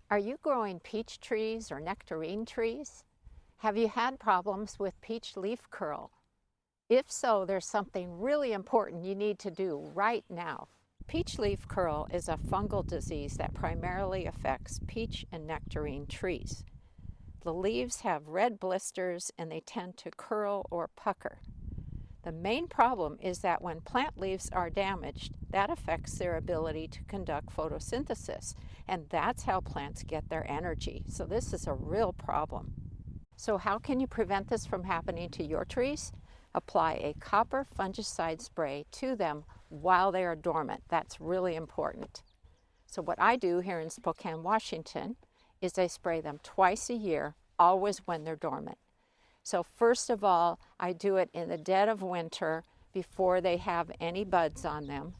Are you growing peach trees or nectarine trees? Have you had problems with peach leaf curl? If so, there's something really important you need to do right now. Peach leaf curl is a fungal disease that primarily affects peach and nectarine trees. The leaves have red blisters and they tend to curl or pucker. The main problem is that when plant leaves are damaged, that affects their ability to conduct photosynthesis, and that's how plants get their energy. So this is a real problem. So how can you prevent this from happening to your trees? Apply a copper fungicide spray to them while they are dormant. That's really important. So what I do here in Spokane, Washington, is I spray them twice a year, always when they're dormant. So first of all, I do it in the dead of winter before they have any buds on them,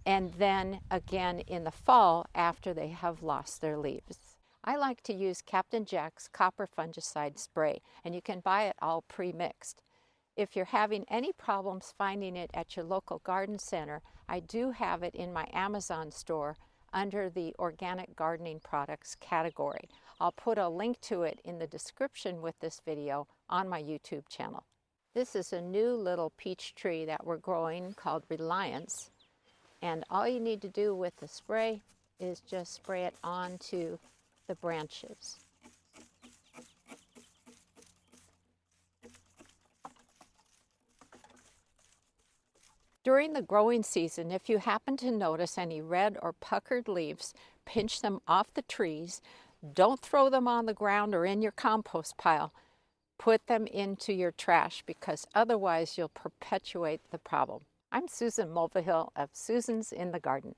and then again in the fall after they have lost their leaves. I like to use Captain Jack's copper fungicide spray, and you can buy it all pre-mixed. If you're having any problems finding it at your local garden center, I do have it in my Amazon store under the organic gardening products category. I'll put a link to it in the description with this video on my YouTube channel. This is a new little peach tree that we're growing called Reliance, and all you need to do with the spray is just spray it onto the branches. During the growing season, if you happen to notice any red or puckered leaves, pinch them off the trees. Don't throw them on the ground or in your compost pile. Put them into your trash because otherwise you'll perpetuate the problem. I'm Susan Mulvihill of Susan's in the Garden.